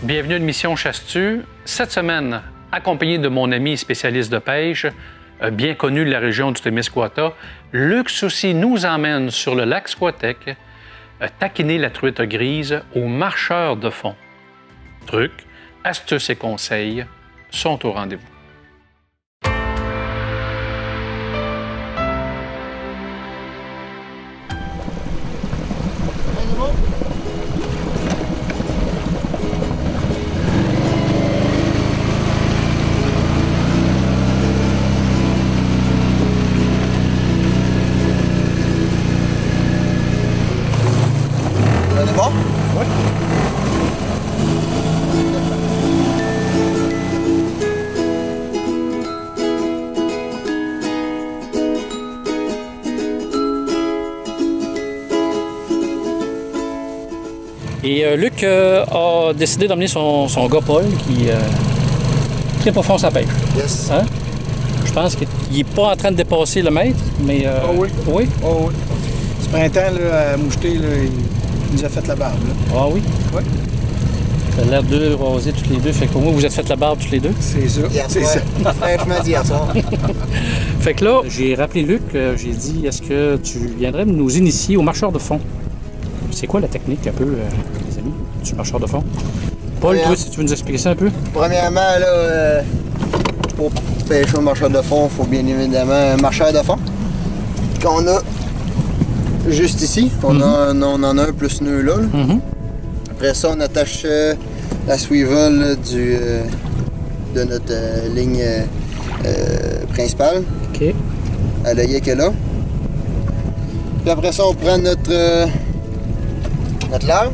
Bienvenue à Mission Chasse-Tu. Cette semaine, accompagné de mon ami spécialiste de pêche, bien connu de la région du Témiscouata, Luc Soucy nous emmène sur le lac Squatec taquiner la truite grise aux marcheurs de fond. Trucs, astuces et conseils sont au rendez-vous. Et Luc a décidé d'emmener son gars Paul qui est pas fond sa pêche. Yes. Hein? Je pense qu'il n'est pas en train de dépasser le mètre, mais... oui. Oui? Oh, oui. Ce printemps, là, à Moucheté, là, il nous a fait la barbe. Là. Ah oui? Oui. Ça a l'air de raser tous les deux. Fait qu'au moins, vous êtes fait la barbe tous les deux? C'est ça. C'est ça. Franchement dit hier soir. Fait que là, j'ai rappelé Luc, j'ai dit, est-ce que tu viendrais nous initier aux marcheurs de fond? C'est quoi la technique un peu, les amis, du marcheur de fond? Paul, toi, si tu veux nous expliquer ça un peu? Premièrement, là, pour pêcher au marcheur de fond, il faut bien évidemment un marcheur de fond qu'on a juste ici. On en a un plus nœud là. Après ça, on attache la swivel là, de notre ligne principale à l'œillet qu'elle a. Puis après ça, on prend notre leurre.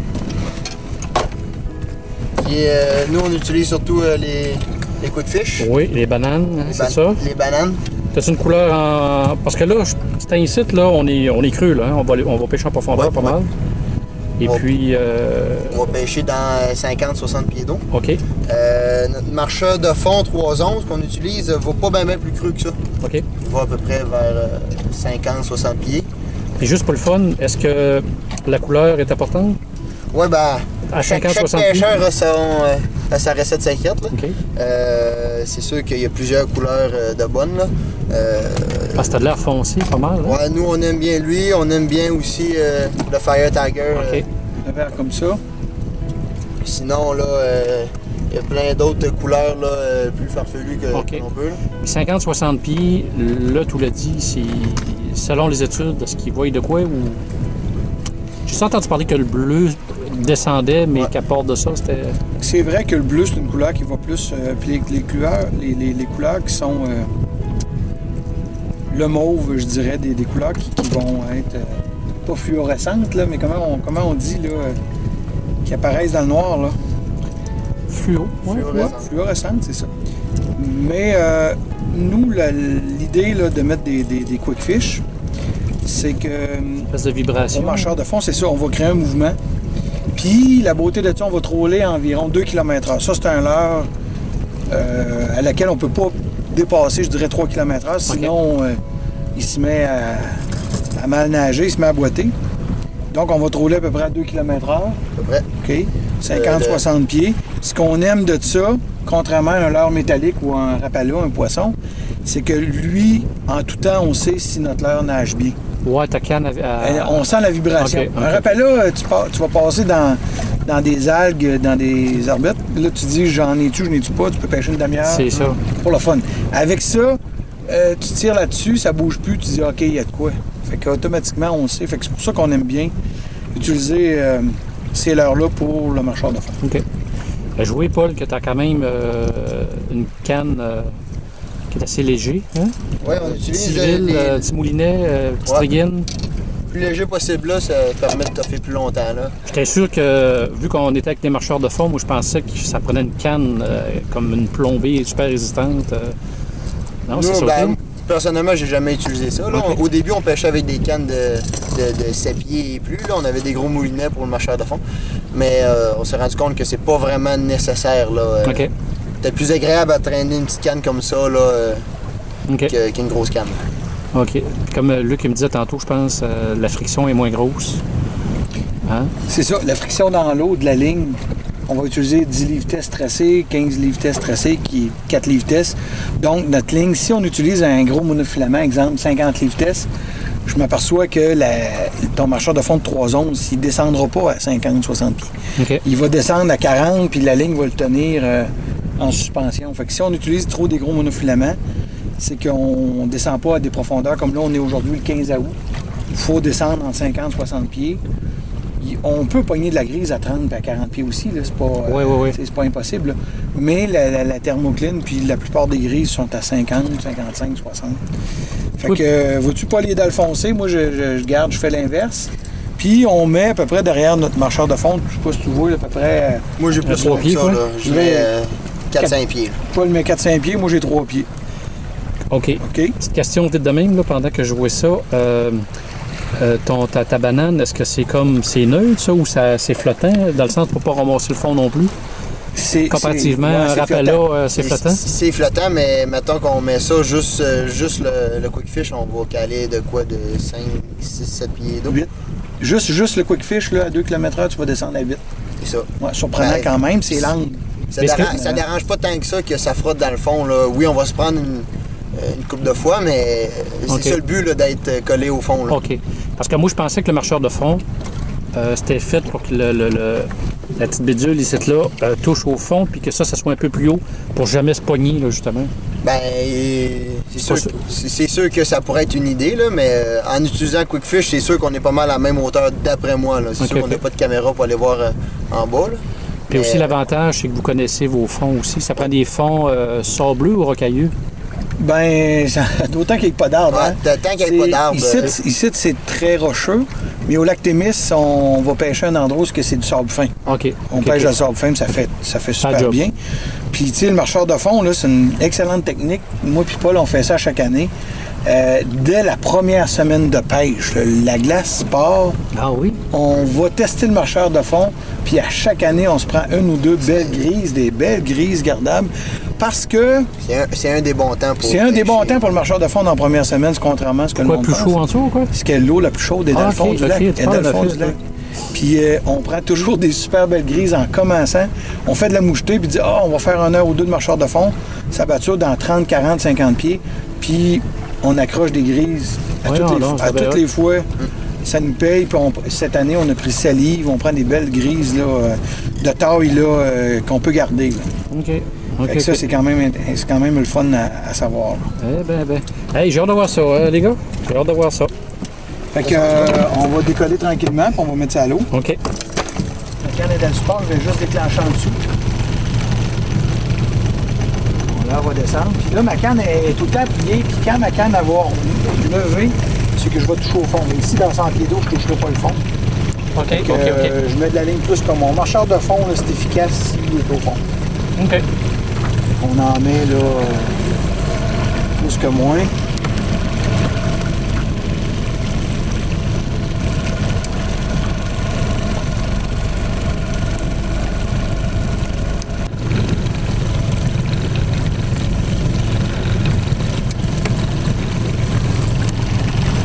Nous, on utilise surtout les coups de fiche. Oui, les bananes, c'est ça? Les bananes. T'as-tu une couleur en... Parce que là, c'est un site, là, on est cru, là. Hein? On va pêcher en profondeur pas mal. Et puis... On va pêcher dans 50-60 pieds d'eau. OK. Notre marcheur de fond 3 onces qu'on utilise ne va pas bien plus cru que ça. OK. Il va à peu près vers 50-60 pieds. Et juste pour le fun, est-ce que la couleur est importante? Oui, ben, à chaque pêcheur a sa recette secrète. Okay. C'est sûr qu'il y a plusieurs couleurs de bonnes. Là. Parce que t'as de l'air foncé pas mal. Hein? Ouais, nous, on aime bien lui. On aime bien aussi le Fire Tiger. Okay. Le vert comme ça. Sinon, là, il y a plein d'autres couleurs là, plus farfelues que l'on peut. 50-60 pieds, là, tu l'as dit, c'est selon les études, est-ce qu'ils voient de quoi ou... J'ai entendu parler que le bleu descendait, mais qu'à part de ça, c'était... C'est vrai que le bleu, c'est une couleur qui va plus... puis les couleurs qui sont... le mauve, je dirais, des couleurs qui vont être... pas fluorescentes, là, mais comment on dit, là... qui apparaissent dans le noir, là. Fluo. Fluorescente, c'est ça. Mais nous, l'idée de mettre des quick fish, c'est que... Une espèce de vibration. Au marcheur de fond, c'est ça, on va créer un mouvement. Puis la beauté de ça, on va troller à environ 2 km/h. Ça, c'est un leurre à laquelle on ne peut pas dépasser, je dirais, 3 km/h. Sinon, il se met à mal nager, il se met à boiter. Donc, on va troller à peu près à 2 km/h. À peu près. OK. 50-60 pieds. Ce qu'on aime de ça, contrairement à un leurre métallique ou un rapala, un poisson, c'est que lui, en tout temps, on sait si notre leurre nage bien. Ouais, ta canne on sent la vibration. Un rapala, tu vas passer dans des algues, dans des orbites. Là, tu dis, j'en ai-tu, je n'ai-tu pas, tu peux pêcher une demi-heure. C'est ça. Pour le fun. Avec ça, tu tires là-dessus, ça bouge plus, tu dis, OK, il y a de quoi. Fait qu'automatiquement, on sait. Fait que c'est pour ça qu'on aime bien utiliser ces leurres-là pour le marcheur de fond. OK. Je vois, Paul, que tu as quand même une canne qui est assez léger. Hein? Oui, on utilise petit moulinet, petite riguine. Plus léger possible, là, ça permet de toffer plus longtemps. J'étais sûr que, vu qu'on était avec des marcheurs de fond, moi je pensais que ça prenait une canne comme une plombée super résistante. Non, c'est ça. Personnellement, j'ai jamais utilisé ça. Là. Au début, on pêchait avec des cannes de 7 pieds et plus. Là. On avait des gros moulinets pour le marcheur de fond. Mais on s'est rendu compte que c'est pas vraiment nécessaire. C'est plus agréable à traîner une petite canne comme ça qu'une grosse canne. OK. Comme Luc me disait tantôt, je pense la friction est moins grosse. Hein? C'est ça, la friction dans l'eau de la ligne on va utiliser 10 livres test tracés, 15 livres test tracés, qui est 4 livres test. Donc, notre ligne, si on utilise un gros monofilament, exemple 50 livres test, je m'aperçois que ton marcheur de fond de 3 onces, il ne descendra pas à 50-60 pieds. Okay. Il va descendre à 40, puis la ligne va le tenir en suspension. Fait que si on utilise trop des gros monofilaments, c'est qu'on ne descend pas à des profondeurs comme là, on est aujourd'hui le 15 août. Il faut descendre en 50-60 pieds. On peut pogner de la grise à 30 et à 40 pieds aussi, là. C'est pas, c'est pas impossible. Là. Mais la thermocline, puis la plupart des grises sont à 50, 55, 60. Fait que, vois-tu pas les dalles foncées? Moi, je fais l'inverse. Puis on met à peu près derrière notre marcheur de fond, je sais pas si tu vois, à peu près... Moi, j'ai plus 3 pieds, ça, là. Je mets 4-5 pieds. Paul met 4-5 pieds, moi j'ai 3 pieds. OK. Petite question peut-être de même, là, pendant que je jouais ça. Ta banane, est-ce que c'est neutre, ça, ou c'est flottant, dans le sens pour ne pas ramasser le fond non plus? Comparativement à un Rapala, c'est flottant? C'est flottant, mais mettons qu'on met ça juste le Quick Fish, on va caler de quoi? De 5, 6, 7 pieds d'eau? 8. Juste le Quick Fish, là, à 2 km/h, tu vas descendre à 8. C'est ça. Ouais, surprenant quand même, c'est lent. Ça dérange pas tant que ça que ça frotte dans le fond. Là. Oui, on va se prendre une couple de fois, mais c'est ça le but là, d'être collé au fond. Là. OK. Parce que moi, je pensais que le marcheur de fond, c'était fait pour que la petite bédule ici là touche au fond, puis que ça soit un peu plus haut pour jamais se pogner, là, justement. Ben, c'est sûr que ça pourrait être une idée, là, mais en utilisant Quick Fish, c'est sûr qu'on est pas mal à la même hauteur d'après moi. C'est sûr qu'on n'a pas de caméra pour aller voir en bas. Là. Puis aussi, l'avantage, c'est que vous connaissez vos fonds aussi. Ça prend des fonds sableux ou rocailleux? Ben, d'autant qu'il n'y a pas d'arbre. Ouais, tant qu'il n'y a pas d'arbre. Ici, c'est très rocheux, mais au lac Témis, on va pêcher un endroit où c'est du sable fin. On pêche le sable fin, ça fait super bien. Puis, tu sais, le marcheur de fond, là, c'est une excellente technique. Moi puis Paul, on fait ça chaque année. Dès la première semaine de pêche, la glace part. Ah oui? On va tester le marcheur de fond, puis à chaque année, on se prend une ou deux belles grises, des belles grises gardables, parce que... C'est un des bons temps pour... C'est un des bons temps pour le marcheur de fond dans la première semaine, contrairement à ce que le monde pense. Plus chaud en dessous ou quoi? C'est que l'eau la plus chaude est dans le fond du lac. Est dans le fond du lac. Puis on prend toujours des super belles grises en commençant. On fait de la mouchetée, puis dit « Ah, on va faire 1 heure ou 2 de marcheur de fond. » Ça batture dans 30, 40, 50 pieds. Puis on accroche des grises à toutes les fois. Ça nous paye. Puis cette année, on a pris 7 livres. On prend des belles grises là, de taille là, qu'on peut garder. Là. Ça, c'est quand même le fun à savoir. Hey, j'ai hâte de voir ça, les gars. J'ai hâte de voir ça. Fait que, on va décoller tranquillement, puis on va mettre ça à l'eau. OK. La canne est dans le support, je vais juste déclencher en dessous. Là, on va descendre. Puis là, ma canne est tout le temps pliée, puis quand ma canne va lever, c'est que je vais toucher au fond. Mais ici, dans 100 pieds d'eau, je ne toucherai pas le fond. OK. Je mets de la ligne plus comme mon marcheur de fond, c'est efficace s'il est au fond. OK. On en met là plus que moins.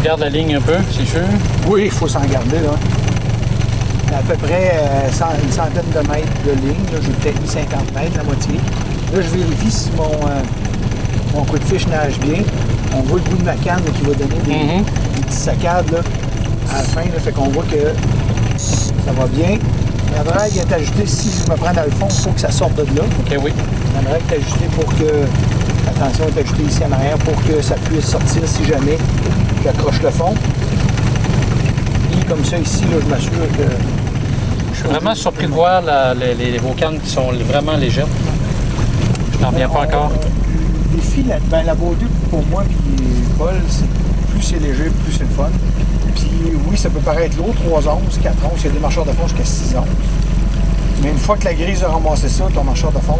Garde la ligne un peu, c'est sûr. Oui, il faut s'en garder, là. À peu près une centaine de mètres de ligne. J'ai peut-être mis 50 mètres, la moitié. Là, je vérifie si mon Quick Fish nage bien. On voit le bout de ma canne là, qui va donner des petites saccades là, à la fin. Là, fait qu'on voit que ça va bien. La drague est ajustée. Si je me prends dans le fond, il faut que ça sorte de là. OK, oui. La drague est ajustée pour que... Attention, elle est ajustée ici en arrière pour que ça puisse sortir si jamais j'accroche le fond. Et comme ça, ici, là, je m'assure que... Je suis vraiment surpris de voir vos cannes qui sont vraiment légères. Je n'en reviens pas encore. Le défi, la beauté pour moi et Paul, c'est plus c'est léger, plus c'est le fun. Puis oui, ça peut paraître lourd, 3 onces, 4 onces, il y a des marcheurs de fond jusqu'à 6 onces. Mais une fois que la grise a ramassé ça, ton marcheur de fond,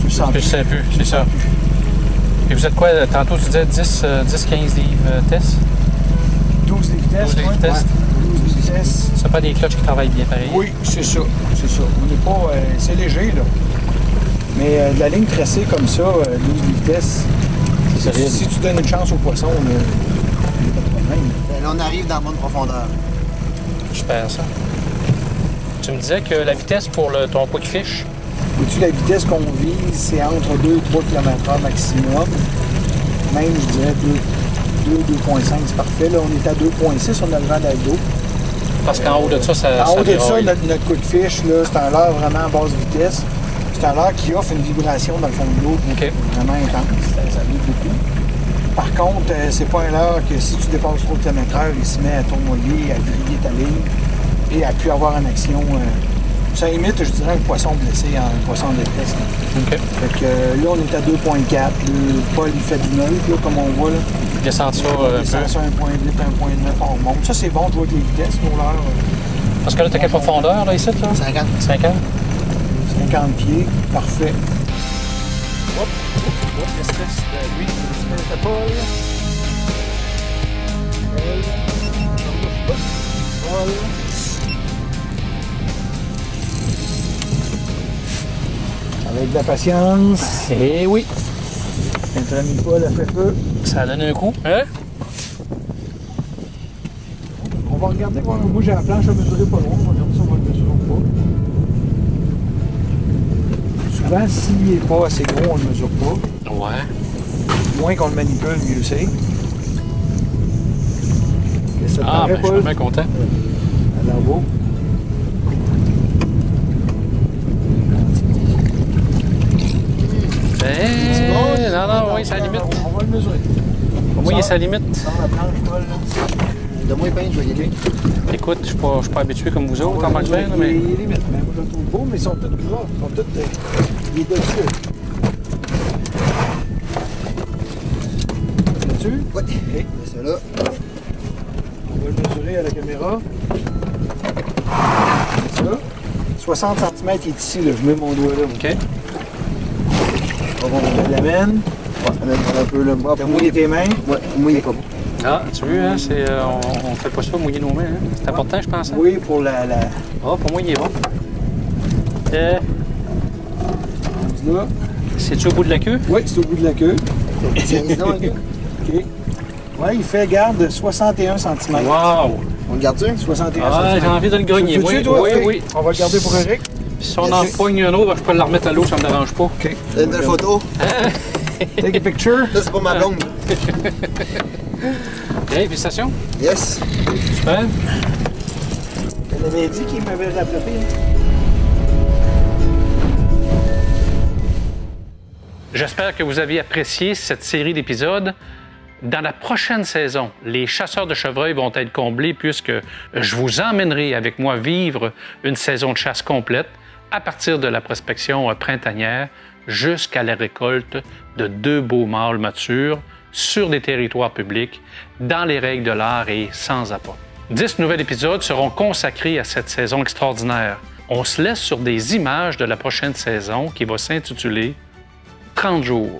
tu le sens plus. Je sais plus, c'est ça. Et vous êtes quoi, tantôt tu disais 10-15 livres test? 12 livres test, 12 livres test. Ouais. 12 livres test. C'est pas des clutches qui travaillent bien pareil? Oui, c'est ça, c'est ça. On n'est pas... c'est léger, là. Mais de la ligne tracée comme ça, 12 livres test, si tu donnes une chance au poisson, il n'y a pas de problème. Là, on arrive dans la bonne profondeur. Super, ça. Tu me disais que la vitesse pour ton quick fish? Au-dessus, la vitesse qu'on vise, c'est entre 2 et 3 km/h maximum. Même, je dirais 2,5, c'est parfait. Là, on est à 2,6, on a le vent d'Aldo. Parce qu'en haut de ça, En haut de ça, déraille. notre quick fish, là, c'est un leurre vraiment à basse vitesse. C'est un leurre qui offre une vibration dans le fond de l'eau vraiment intense. Ça vit beaucoup. Par contre, c'est pas un leurre que si tu dépasses trop de km/h, il se met à tournoyer, à griller ta ligne et à plus avoir en action. Ça imite, je dirais, un poisson blessé, un poisson en détresse. OK. Fait que là, on est à 2,4. Le Paul, il fait du 9, là, comme on voit. Là. Descendre ça Il un descend peu. ça 1,8, 1,9, on remonte. Ça, c'est bon de jouer avec les vitesses pour l'heure. Parce que là, t'as quelle profondeur, là, ici, là? 50. 50? 50 pieds, parfait. Hop, l'espèce de lui, l'espèce de Paul. Paul. Avec de la patience. Eh oui, Notre ami Paul a fait feu. ça donne un coup. Hein? On va regarder. Moi, j'ai la planche à mesurer pas loin. On va regarder si on va le mesurer ou pas. Souvent, s'il n'est pas assez gros, on ne le mesure pas. Ouais. Moins qu'on le manipule, mieux c'est. Qu'est-ce que ça te Ah, paraît, ben, je suis Paul? bien content. Alors, beau. Non, non, oui, c'est la limite. On va le mesurer. Pour moi, il est sa limite. Sans la planche, Paul, là. Donne-moi les pains, je vais y aller. Écoute, je suis pas habitué comme vous autres en On va manque le de mesurer. mais... Il est limite, mais moi, je le trouve beau, mais ils sont tous gras. Ils sont tous... il est dessus. Dessus? Ouais. OK. C'est là. On va le mesurer à la caméra. Ça. 60 cm est ici, là. Je mets mon doigt là. OK. Je l'amène. Ouais, un peu le bras. T'as mouillé tes mains. Ouais, moi, il est pas bon. Ah, tu vois, hein, on fait pas ça, mouiller nos mains. Hein. C'est important, je pense. Hein? Oui, pour la... Ah, pour moi, il est bon. Là. C'est-tu au bout de la queue? Oui, c'est au bout de la queue. Tiens, sinon, OK. OK. Ouais, il fait, garde, 61 cm. Wow! On le garde-tu? 61 Ah, cm. j'ai envie de le grogner. Veux-tu, Oui, toi? oui, OK. oui. On va le garder pour Eric. Puis si on en pogne un autre, je peux le remettre à l'eau, ça me dérange pas. OK. T'as une belle photo. Take a picture. Ça, c'est pour ma blonde. Hey, félicitations. Yes. Super. Elle avait dit qu'il m'avait rattrapé. J'espère que vous avez apprécié cette série d'épisodes. Dans la prochaine saison, les chasseurs de chevreuils vont être comblés puisque je vous emmènerai avec moi vivre une saison de chasse complète à partir de la prospection printanière jusqu'à la récolte de 2 beaux mâles matures sur des territoires publics, dans les règles de l'art et sans appât. 10 nouveaux épisodes seront consacrés à cette saison extraordinaire. On se laisse sur des images de la prochaine saison qui va s'intituler 30 jours.